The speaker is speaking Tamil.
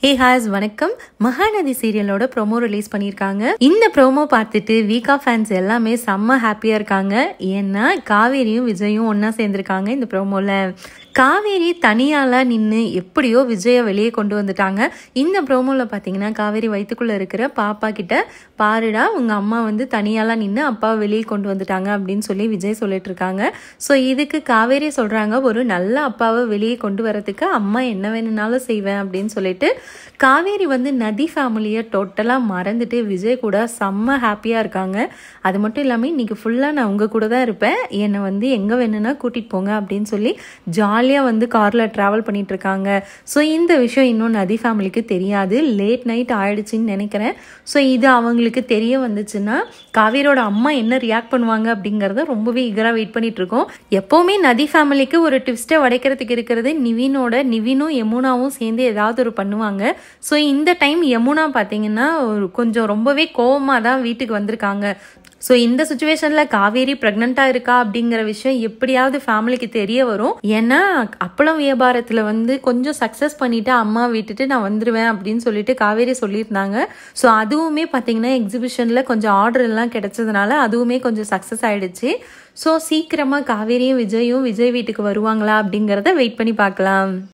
ஹே ஹாய்ஸ் வணக்கம். மகாநதி சீரியலோட ப்ரோமோ ரிலீஸ் பண்ணியிருக்காங்க. இந்த ப்ரோமோ பார்த்துட்டு வீக்கா ஃபேன்ஸ் எல்லாமே செம்ம ஹாப்பியாக இருக்காங்க. ஏன்னா காவேரியும் விஜயும் ஒன்றா சேர்ந்துருக்காங்க இந்த ப்ரோமோவில். காவேரி தனியாலாம் நின்று எப்படியோ விஜயை வெளியே கொண்டு வந்துட்டாங்க. இந்த ப்ரோமோவில் பார்த்தீங்கன்னா காவேரி வயிற்றுக்குள்ளே இருக்கிற பாப்பா கிட்ட பாருடா உங்கள் அம்மா வந்து தனியாலாம் நின்று அப்பாவை வெளியே கொண்டு வந்துட்டாங்க அப்படின்னு சொல்லி விஜய் சொல்லிட்டு இருக்காங்க. ஸோ இதுக்கு காவேரி சொல்கிறாங்க, ஒரு நல்ல அப்பாவை வெளியே கொண்டு வரதுக்கு அம்மா என்ன வேணும்னாலும் செய்வேன் அப்படின்னு சொல்லிட்டு காவேரி வந்து நதி ஃபேமிலியை டோட்டலாக மறந்துட்டு விஜய் கூட செம்ம ஹாப்பியாக இருக்காங்க. அது மட்டும் இல்லாமல் இன்றைக்கி ஃபுல்லாக நான் உங்கள் கூட தான் இருப்பேன், என்னை வந்து எங்கே வேணும்னா கூட்டிகிட்டு போங்க அப்படின்னு சொல்லி ஜாலியாக வந்து காரில் ட்ராவல் பண்ணிகிட்டு இருக்காங்க. ஸோ இந்த விஷயம் இன்னும் நதி ஃபேமிலிக்கு தெரியாது. லேட் நைட் ஆயிடுச்சுன்னு நினைக்கிறேன். ஸோ இது அவங்களுக்கு தெரிய வந்துச்சுன்னா காவேரியோட அம்மா என்ன ரியாக்ட் பண்ணுவாங்க அப்படிங்கிறத ரொம்பவே ஈகராக வெயிட் பண்ணிட்டு இருக்கோம். எப்போவுமே நதி ஃபேமிலிக்கு ஒரு ட்விஸ்ட்டை உடைக்கிறதுக்கு இருக்கிறது நிவினும் யமுனாவும் சேர்ந்து ஏதாவது ஒரு பண்ணுவாங்க. ஸோ இந்த டைம் யமுனா பார்த்தீங்கன்னா கொஞ்சம் ரொம்பவே கோவமாக தான் வீட்டுக்கு வந்திருக்காங்க. ஸோ இந்த சுச்சுவேஷனில் காவேரி ப்ரெக்னெண்ட்டாக இருக்கா அப்படிங்கிற விஷயம் எப்படியாவது ஃபேமிலிக்கு தெரிய வரும். ஏன்னா அப்பளம் வியாபாரத்தில் வந்து கொஞ்சம் சக்ஸஸ் பண்ணிவிட்டு அம்மா விட்டுட்டு நான் வந்துடுவேன் அப்படின்னு சொல்லிட்டு காவேரி சொல்லியிருந்தாங்க. ஸோ அதுவுமே பார்த்தீங்கன்னா எக்ஸிபிஷனில் கொஞ்சம் ஆர்டர் எல்லாம் கிடைச்சதுனால அதுவுமே கொஞ்சம் சக்ஸஸ் ஆகிடுச்சு. ஸோ சீக்கிரமாக காவேரியும் விஜய் வீட்டுக்கு வருவாங்களா அப்படிங்கிறத வெயிட் பண்ணி பார்க்கலாம்.